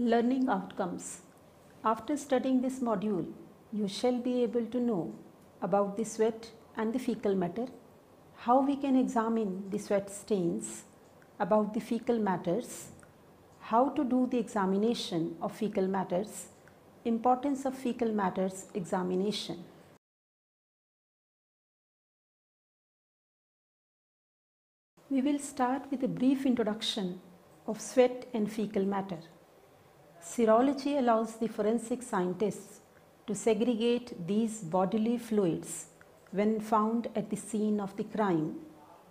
Learning outcomes. After studying this module, you shall be able to know about the sweat and the fecal matter, how we can examine the sweat stains, about the fecal matters, how to do the examination of fecal matters, importance of fecal matters examination. We will start with a brief introduction of sweat and fecal matter. Serology allows the forensic scientists to segregate these bodily fluids when found at the scene of the crime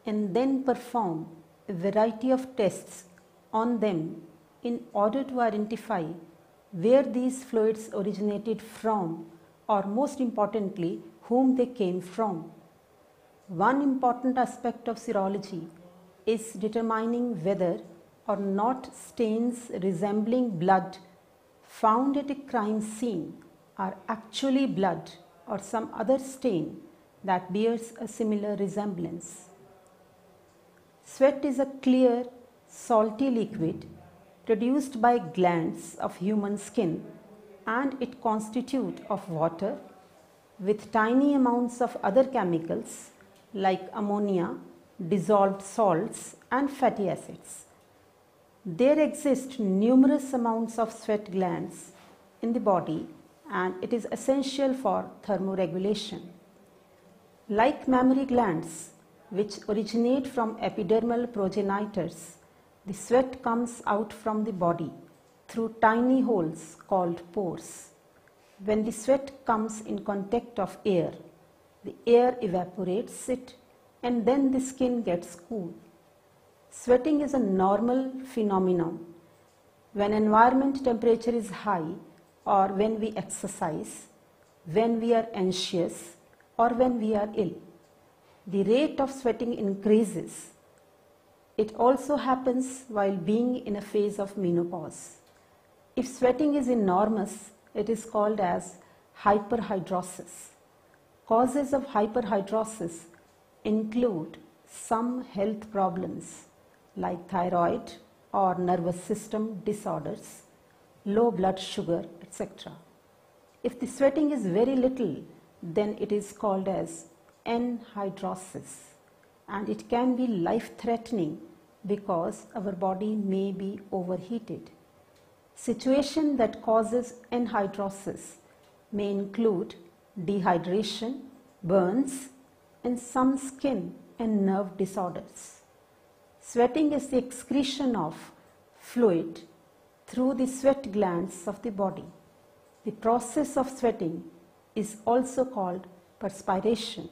and then perform a variety of tests on them in order to identify where these fluids originated from, or most importantly, whom they came from. One important aspect of serology is determining whether or not stains resembling blood found at a crime scene are actually blood or some other stain that bears a similar resemblance. Sweat is a clear, salty liquid produced by glands of human skin, and it constitutes of water with tiny amounts of other chemicals like ammonia, dissolved salts and fatty acids. There exist numerous amounts of sweat glands in the body, and it is essential for thermoregulation. Like mammary glands, which originate from epidermal progenitors, the sweat comes out from the body through tiny holes called pores. When the sweat comes in contact of air, the air evaporates it and then the skin gets cool. Sweating is a normal phenomenon when environment temperature is high, or when we exercise, when we are anxious, or when we are ill. The rate of sweating increases. It also happens while being in a phase of menopause. If sweating is enormous, it is called as hyperhidrosis. Causes of hyperhidrosis include some health problems like thyroid or nervous system disorders, low blood sugar, etc. If the sweating is very little, then it is called as anhidrosis, and it can be life-threatening because our body may be overheated. Situation that causes anhidrosis may include dehydration, burns, and some skin and nerve disorders. Sweating is the excretion of fluid through the sweat glands of the body. The process of sweating is also called perspiration.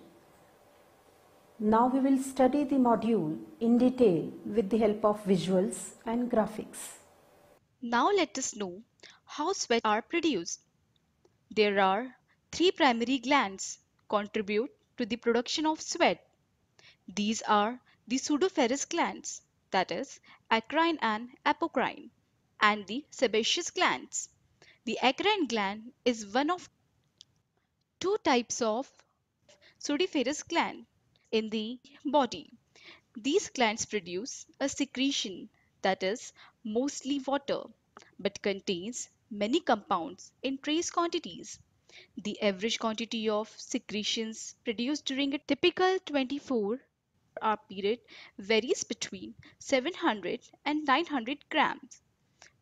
Now we will study the module in detail with the help of visuals and graphics. Now let us know how sweat are produced. There are three primary glands contribute to the production of sweat. These are the pseudoferous glands, that is, acrine and apocrine, and the sebaceous glands. The acrine gland is one of two types of pseudoferous gland in the body. These glands produce a secretion that is mostly water but contains many compounds in trace quantities. The average quantity of secretions produced during a typical 24-hour period varies between 700 and 900 grams.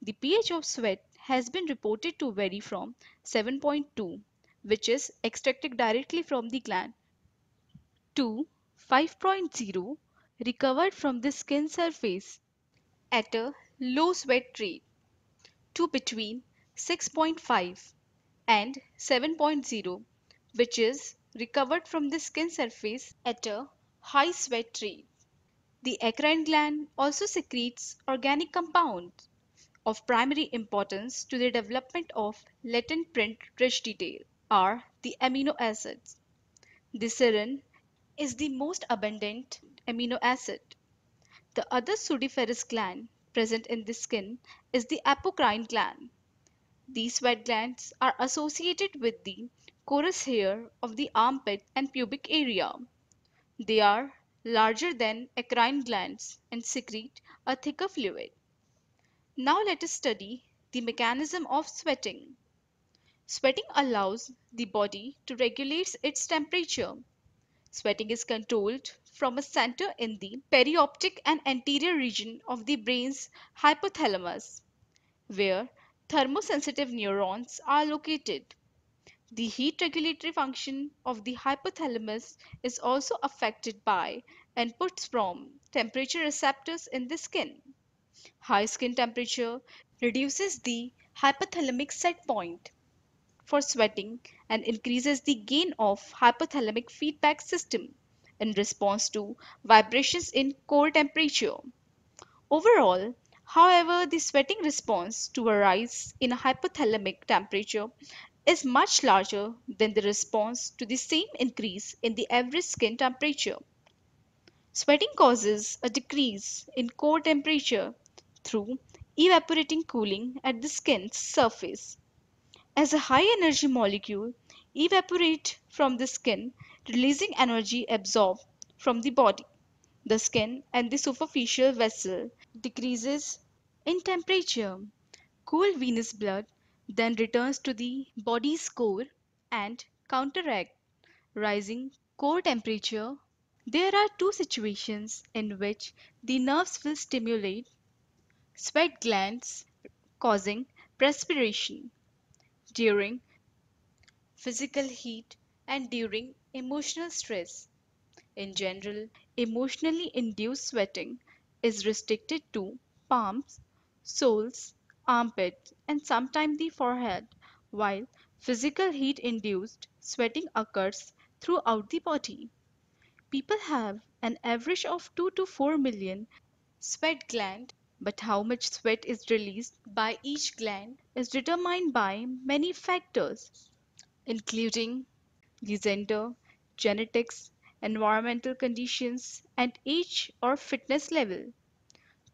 The pH of sweat has been reported to vary from 7.2, which is extracted directly from the gland, to 5.0, recovered from the skin surface at a low sweat rate, to between 6.5 and 7.0, which is recovered from the skin surface at a high sweat rate. The acrine gland also secretes organic compounds of primary importance to the development of latent print rich detail are the amino acids. The serine is the most abundant amino acid. The other pseudoferous gland present in the skin is the apocrine gland. These sweat glands are associated with the chorus hair of the armpit and pubic area. They are larger than acrine glands and secrete a thicker fluid. Now let us study The mechanism of sweating. Sweating allows the body to regulate its temperature. Sweating is controlled from a center in the perioptic and anterior region of the brain's hypothalamus, where thermosensitive neurons are located. The heat regulatory function of the hypothalamus is also affected by inputs from temperature receptors in the skin. High skin temperature reduces the hypothalamic set point for sweating and increases the gain of hypothalamic feedback system in response to vibrations in core temperature. Overall, however, the sweating response to a rise in a hypothalamic temperature is much larger than the response to the same increase in the average skin temperature. Sweating causes a decrease in core temperature through evaporating cooling at the skin's surface. As a high energy molecule evaporate from the skin, releasing energy absorbed from the body, the skin and the superficial vessel decreases in temperature. Cool venous blood then returns to the body's core and counteract rising core temperature. There are two situations in which the nerves will stimulate sweat glands, causing perspiration during physical heat and during emotional stress. In general, emotionally induced sweating is restricted to palms, soles, armpits, and sometimes the forehead, while physical heat induced sweating occurs throughout the body. People have an average of 2 to 4 million sweat glands, but how much sweat is released by each gland is determined by many factors, including the gender, genetics, environmental conditions, and age or fitness level.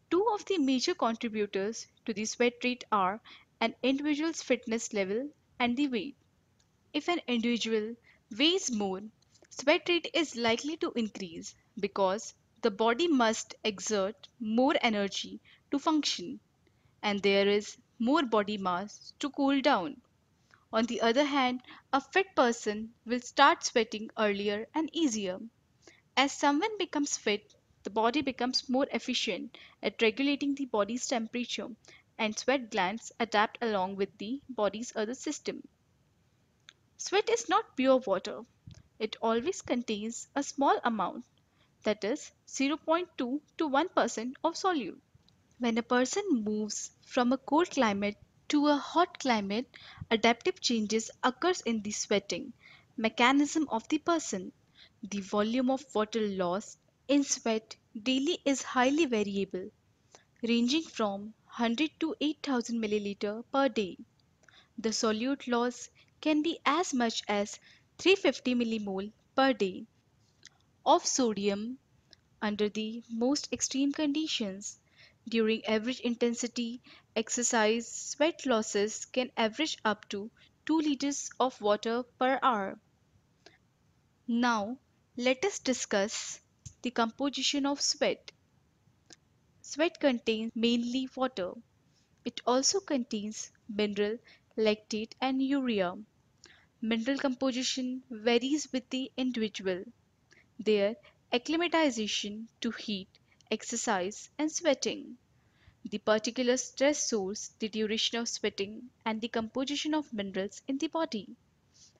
Two of the major contributors to the sweat rate are an individual's fitness level and the weight. If an individual weighs more, sweat rate is likely to increase because the body must exert more energy to function and there is more body mass to cool down. On the other hand, a fit person will start sweating earlier and easier. As someone becomes fit, the body becomes more efficient at regulating the body's temperature, and sweat glands adapt along with the body's other system. Sweat is not pure water. It always contains a small amount, that is 0.2 to 1% of solute. When a person moves from a cold climate to a hot climate, adaptive changes occurs in the sweating mechanism of the person. The volume of water lost in sweat daily is highly variable, ranging from 100 to 8000 milliliter per day. The solute loss can be as much as 350 millimole per day of sodium under the most extreme conditions. During average intensity exercise, sweat losses can average up to 2 liters of water per hour. Now, let us discuss the composition of sweat. Sweat contains mainly water. It also contains mineral, lactate, and urea. Mineral composition varies with the individual. Their acclimatization to heat, exercise, and sweating. The particular stress source, the duration of sweating, and the composition of minerals in the body.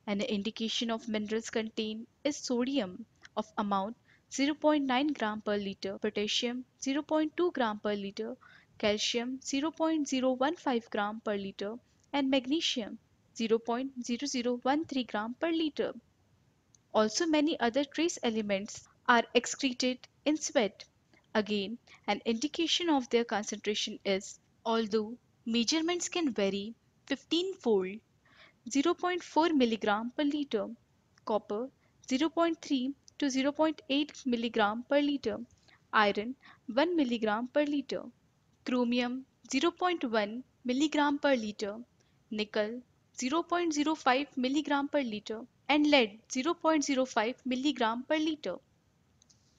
An indication of minerals contained is sodium of amount 0.9 gram per liter, potassium 0.2 gram per liter, calcium 0.015 gram per liter, and magnesium 0.0013 gram per liter. Also, many other trace elements are excreted in sweat. Again, an indication of their concentration is, although measurements can vary 15-fold, 0.4 milligram per liter, copper 0.3 to 0.8 milligram per liter, iron 1 milligram per liter, chromium 0.1 milligram per liter, nickel 0.05 milligram per liter, and lead 0.05 milligram per liter.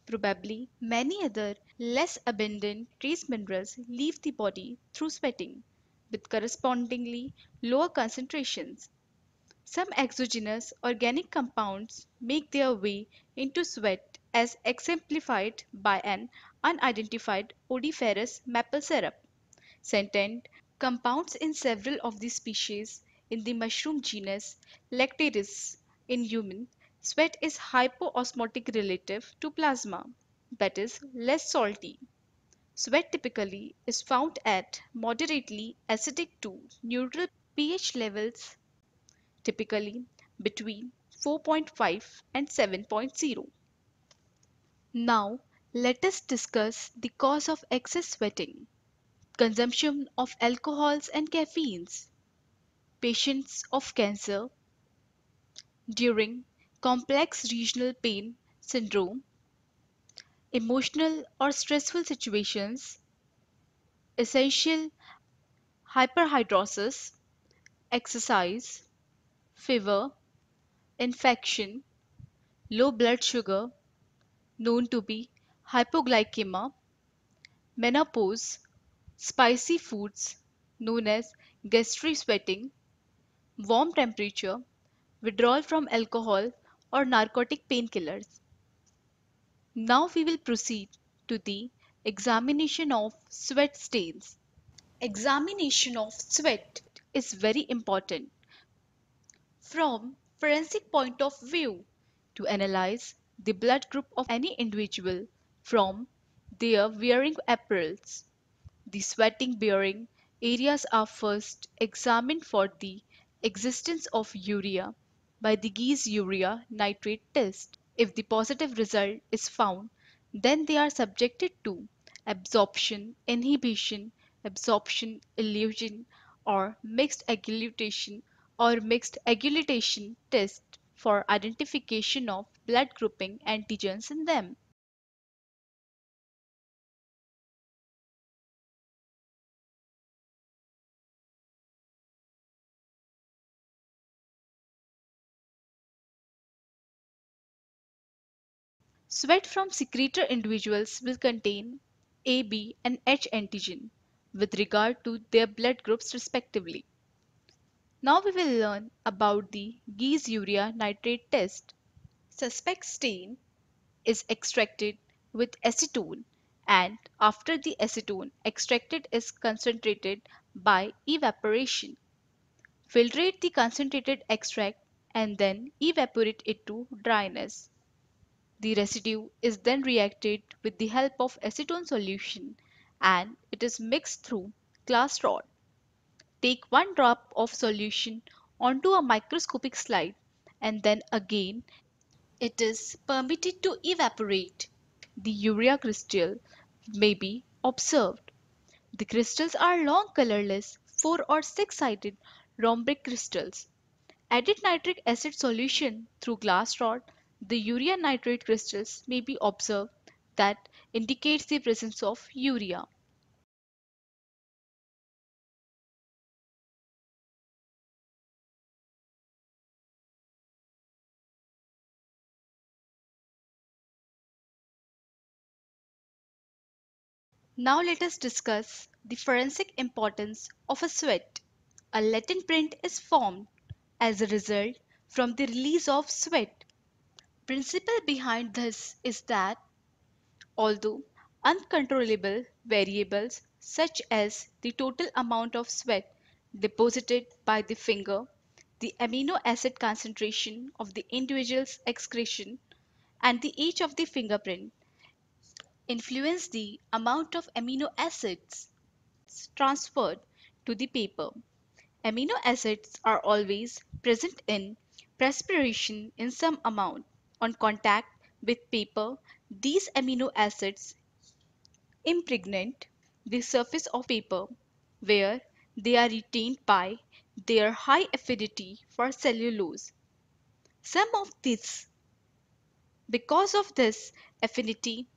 Probably many other less abundant trace minerals leave the body through sweating. with correspondingly lower concentrations. Some exogenous organic compounds make their way into sweat as exemplified by an unidentified odoriferous maple syrup. Sentient compounds in several of the species in the mushroom genus Lactaris. In human, sweat is hypoosmotic relative to plasma, that is, less salty. Sweat typically is found at moderately acidic to neutral pH levels, typically between 4.5 and 7.0. Now, let us discuss the cause of excess sweating. Consumption of alcohols and caffeines. Patients of cancer during complex regional pain syndrome, emotional or stressful situations, essential hyperhidrosis, exercise, fever, infection, low blood sugar, known to be hypoglycemia, menopause, spicy foods, known as gastric sweating, warm temperature, withdrawal from alcohol or narcotic painkillers. Now we will proceed to the examination of sweat stains. Examination of sweat is very important from forensic point of view to analyze the blood group of any individual from their wearing apparels. The sweating bearing areas are first examined for the existence of urea by the Guy's urea nitrate test. If the positive result is found, then they are subjected to absorption inhibition, absorption illusion, or mixed agglutation test for identification of blood grouping antigens in them. Sweat from secretor individuals will contain A, B, and H antigen with regard to their blood groups respectively. Now we will learn about the Guy's urea nitrate test. Suspect stain is extracted with acetone, and after the acetone extracted is concentrated by evaporation. Filtrate the concentrated extract and then evaporate it to dryness. The residue is then reacted with the help of acetone solution and it is mixed through glass rod. Take one drop of solution onto a microscopic slide and then again it is permitted to evaporate. The urea crystal may be observed. The crystals are long colorless 4 or 6-sided rhombic crystals. Added nitric acid solution through glass rod, the urea nitrate crystals may be observed that indicates the presence of urea. Now let us discuss the forensic importance of a sweat. A latent print is formed as a result from the release of sweat. Principle behind this is that although uncontrollable variables such as the total amount of sweat deposited by the finger, the amino acid concentration of the individual's excretion, and the age of the fingerprint influence the amount of amino acids transferred to the paper. Amino acids are always present in perspiration in some amount. On contact with paper, these amino acids impregnate the surface of paper where they are retained by their high affinity for cellulose. Some of this, because of this affinity,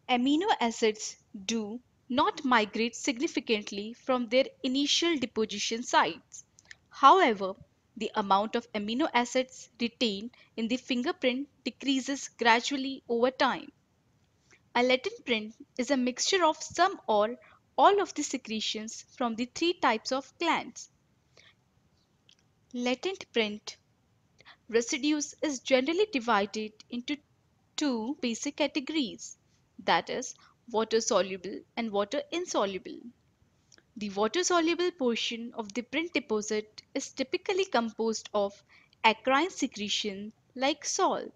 amino acids do not migrate significantly from their initial deposition sites. However, the amount of amino acids retained in the fingerprint decreases gradually over time. A latent print is a mixture of some or all of the secretions from the three types of glands. Latent print residues is generally divided into two basic categories, that is, water soluble and water insoluble. The water soluble portion of the print deposit is typically composed of acrine secretion like salt,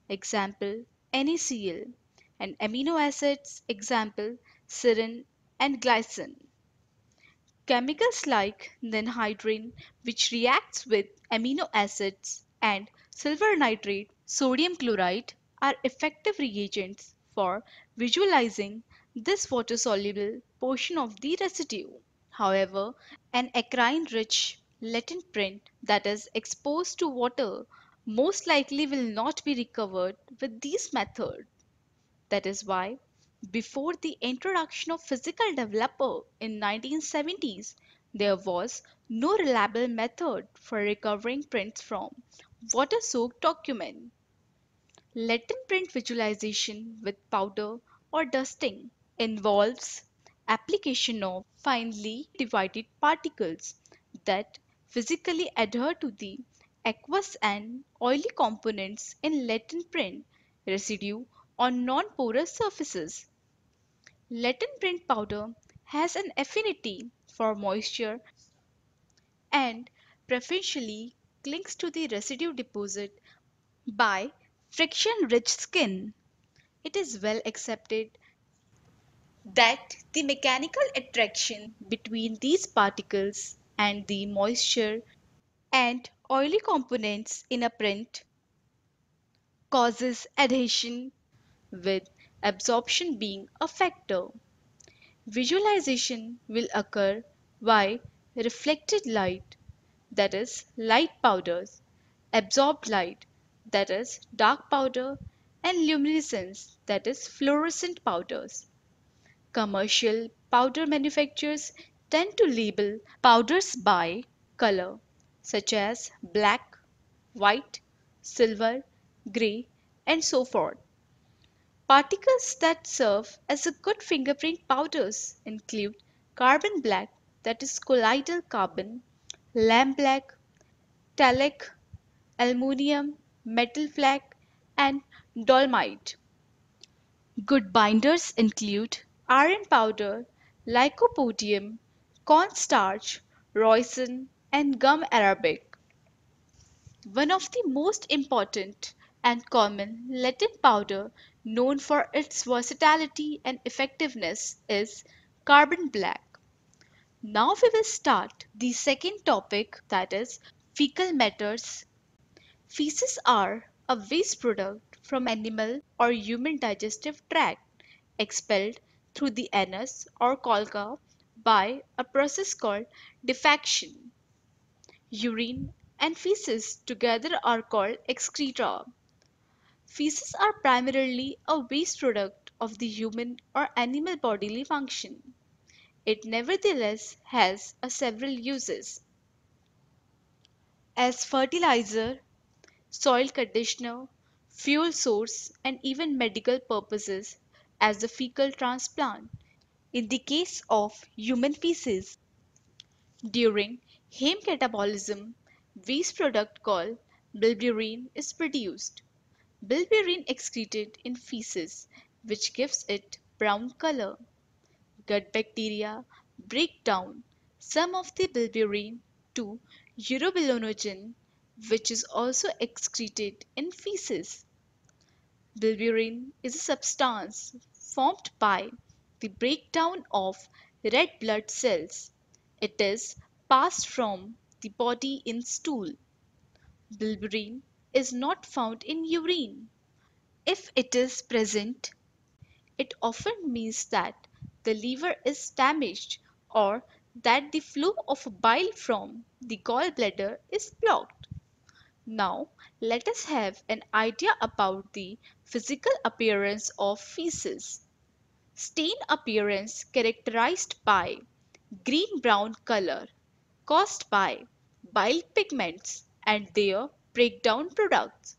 example NaCl, and amino acids, example serine and glycine. Chemicals like ninhydrin, which reacts with amino acids, and silver nitrate, sodium chloride, are effective reagents for visualizing this water-soluble portion of the residue. However, an acrine-rich latent print that is exposed to water most likely will not be recovered with these methods. That is why, before the introduction of physical developer in 1970s, there was no reliable method for recovering prints from water-soaked document. Latent print visualization with powder or dusting involves application of finely divided particles that physically adhere to the aqueous and oily components in latent print residue on non-porous surfaces. Latent print powder has an affinity for moisture and preferentially clings to the residue deposit by friction-rich skin. It is well accepted that the mechanical attraction between these particles and the moisture and oily components in a print causes adhesion, with absorption being a factor. Visualization will occur by reflected light, that is, light powders, absorbed light, that is, dark powder, and luminescence, that is, fluorescent powders. Commercial powder manufacturers tend to label powders by color, such as black, white, silver, gray, and so forth. Particles that serve as a good fingerprint powders include carbon black, that is colloidal carbon, lamp black, talc, aluminium, metal flake, and dolomite. Good binders include iron powder, lycopodium, cornstarch, rosin, and gum arabic. One of the most important and common latent powder known for its versatility and effectiveness is carbon black. Now we will start the second topic, that is fecal matters. Feces are a waste product from animal or human digestive tract expelled through the anus or colca by a process called defecation. Urine and feces together are called excreta. Feces are primarily a waste product of the human or animal bodily function. It nevertheless has several uses as fertilizer, soil conditioner, fuel source, and even medical purposes as a fecal transplant. In the case of human feces, during heme catabolism, waste product called bilirubin is produced. Bilirubin excreted in feces, which gives it brown color. Gut bacteria break down some of the bilirubin to urobilinogen, which is also excreted in feces. Bilirubin is a substance formed by the breakdown of red blood cells. It is passed from the body in stool. Bilirubin is not found in urine. If it is present, it often means that the liver is damaged or that the flow of bile from the gallbladder is blocked. Now, let us have an idea about the physical appearance of feces. Stain appearance characterized by green-brown color caused by bile pigments and their breakdown products.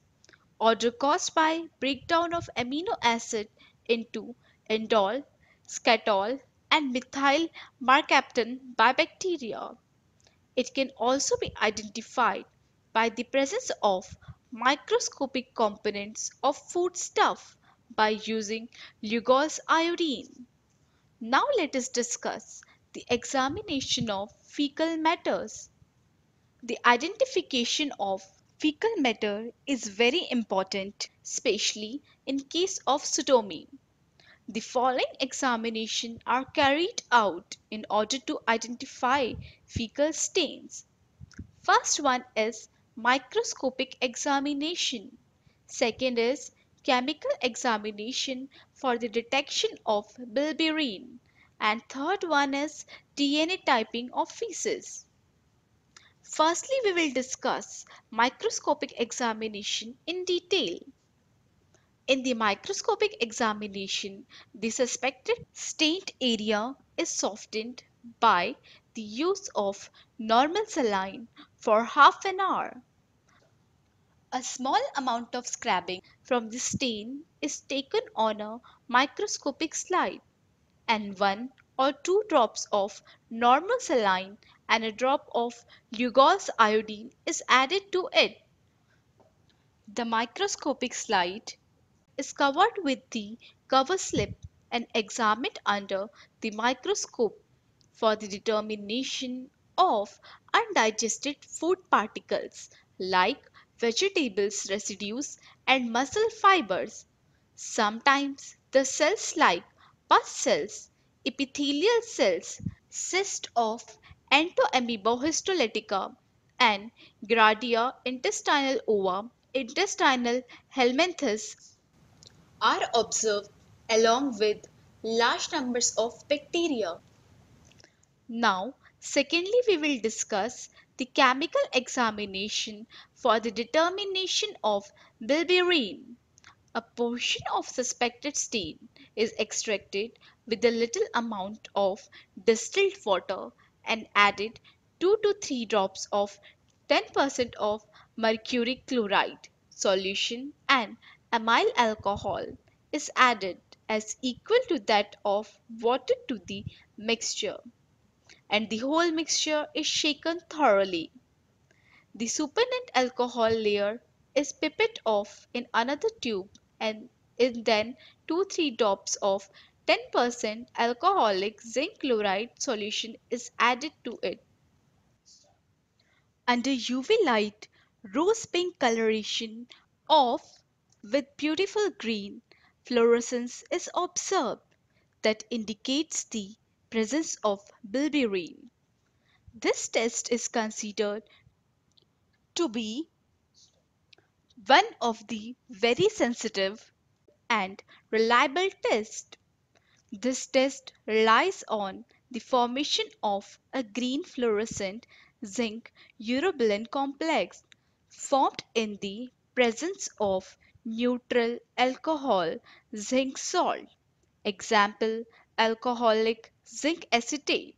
Odor caused by breakdown of amino acid into indole, scatol, and methyl mercaptan by bacteria. It can also be identified by the presence of microscopic components of foodstuff by using Lugol's iodine. Now let us discuss the examination of fecal matters. The identification of fecal matter is very important, especially in case of sodomy. The following examination are carried out in order to identify fecal stains. First one is microscopic examination. Second is chemical examination for the detection of bilirubin. And third one is DNA typing of feces. Firstly, we will discuss microscopic examination in detail. In the microscopic examination, the suspected stained area is softened by the use of normal saline for half an hour. A small amount of scrubbing from the stain is taken on a microscopic slide, and 1 or 2 drops of normal saline and a drop of Lugol's iodine is added to it. The microscopic slide is covered with the cover slip and examined under the microscope for the determination of undigested food particles like vegetables residues and muscle fibers. Sometimes the cells like pus cells, epithelial cells, cyst of entoamoeba histolytica, and Gradia intestinal ova, intestinal helminthes are observed along with large numbers of bacteria. Now, secondly, we will discuss the chemical examination for the determination of bilirubin. A portion of suspected stain is extracted with a little amount of distilled water and added 2 to 3 drops of 10% of mercury chloride solution, and amyl alcohol is added as equal to that of water to the mixture, and the whole mixture is shaken thoroughly. The supernatant alcohol layer is pipetted off in another tube, and then 2-3 drops of 10% alcoholic zinc chloride solution is added to it. Under UV light, rose pink coloration of with beautiful green fluorescence is observed that indicates the presence of bilirubin. This test is considered to be one of the very sensitive and reliable tests. This test relies on the formation of a green fluorescent zinc urobilin complex formed in the presence of neutral alcohol zinc salt. Example, alcoholic zinc acetate.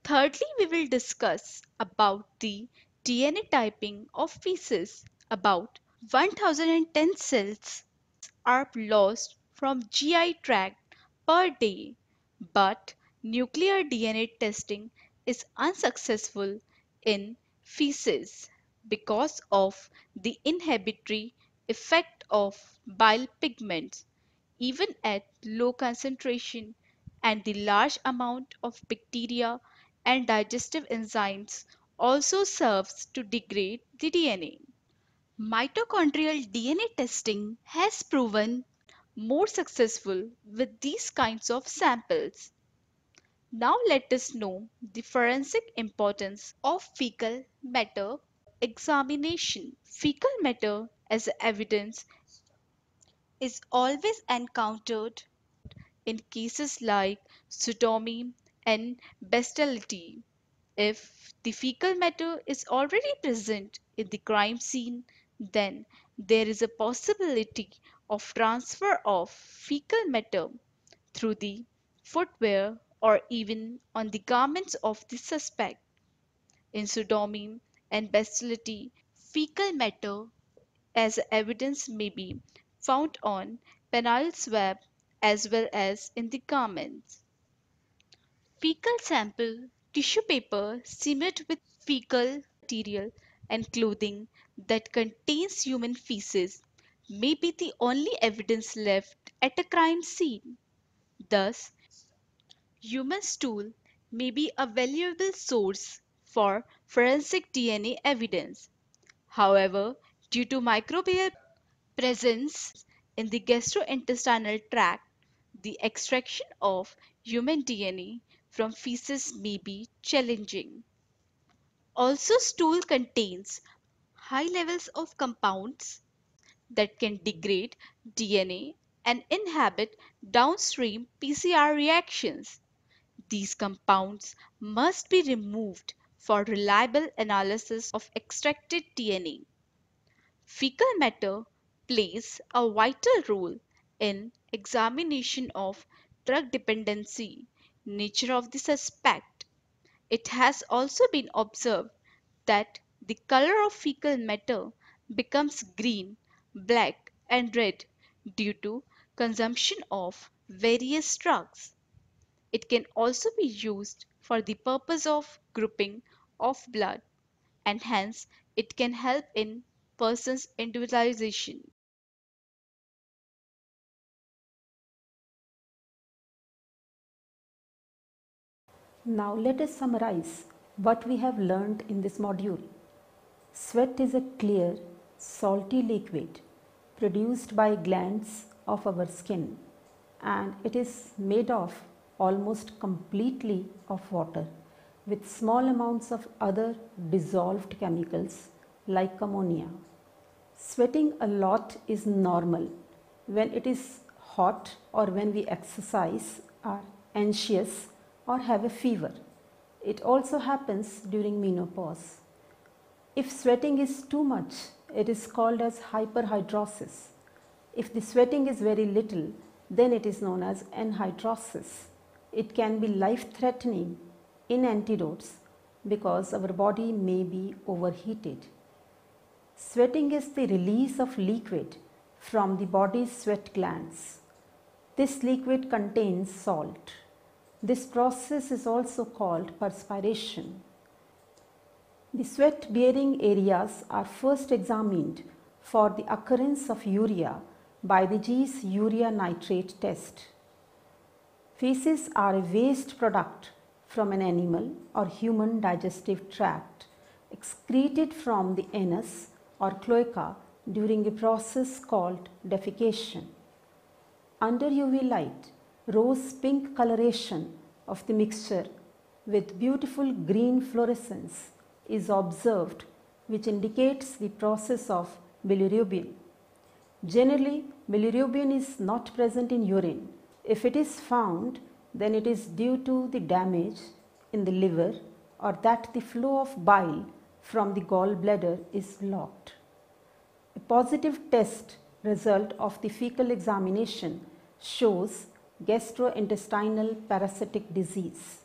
Thirdly, we will discuss about the DNA typing of feces. About 1010 cells are lost from GI tract per day, but nuclear DNA testing is unsuccessful in feces because of the inhibitory effect of bile pigments even at low concentration, and the large amount of bacteria and digestive enzymes also serves to degrade the DNA. Mitochondrial DNA testing has proven more successful with these kinds of samples. Now let us know the forensic importance of fecal matter examination. Fecal matter as evidence is always encountered in cases like sodomy and bestiality. If the fecal matter is already present in the crime scene, then there is a possibility of transfer of fecal matter through the footwear or even on the garments of the suspect. In sodomy and bestiality, fecal matter as evidence may be found on penile swab as well as in the garments. Fecal sample tissue paper smeared with fecal material and clothing that contains human feces may be the only evidence left at a crime scene. Thus, human stool may be a valuable source for forensic DNA evidence. However, due to microbial presence in the gastrointestinal tract, the extraction of human DNA from feces may be challenging. Also, stool contains high levels of compounds that can degrade DNA and inhibit downstream PCR reactions. These compounds must be removed for reliable analysis of extracted DNA. Fecal matter plays a vital role in examination of drug dependency nature of the suspect. It has also been observed that the color of fecal matter becomes green, black, and red due to consumption of various drugs. It can also be used for the purpose of grouping of blood, and hence it can help in person's individualization. Now let us summarize what we have learned in this module. Sweat is a clear, salty liquid produced by glands of our skin, and it is made of almost completely of water with small amounts of other dissolved chemicals like ammonia. Sweating a lot is normal when it is hot or when we exercise, are anxious, or have a fever. It also happens during menopause. If sweating is too much, it is called as hyperhidrosis. If the sweating is very little, then it is known as anhidrosis. It can be life threatening in antidotes because our body may be overheated. Sweating is the release of liquid from the body's sweat glands. This liquid contains salt. This process is also called perspiration. The sweat bearing areas are first examined for the occurrence of urea by the GE's urea nitrate test. Feces are a waste product from an animal or human digestive tract excreted from the anus or cloaca during a process called defecation. Under UV light, rose pink coloration of the mixture with beautiful green fluorescence is observed, which indicates the process of bilirubin. Generally, bilirubin is not present in urine. If it is found, then it is due to the damage in the liver or that the flow of bile from the gallbladder is blocked. A positive test result of the fecal examination shows gastrointestinal parasitic disease.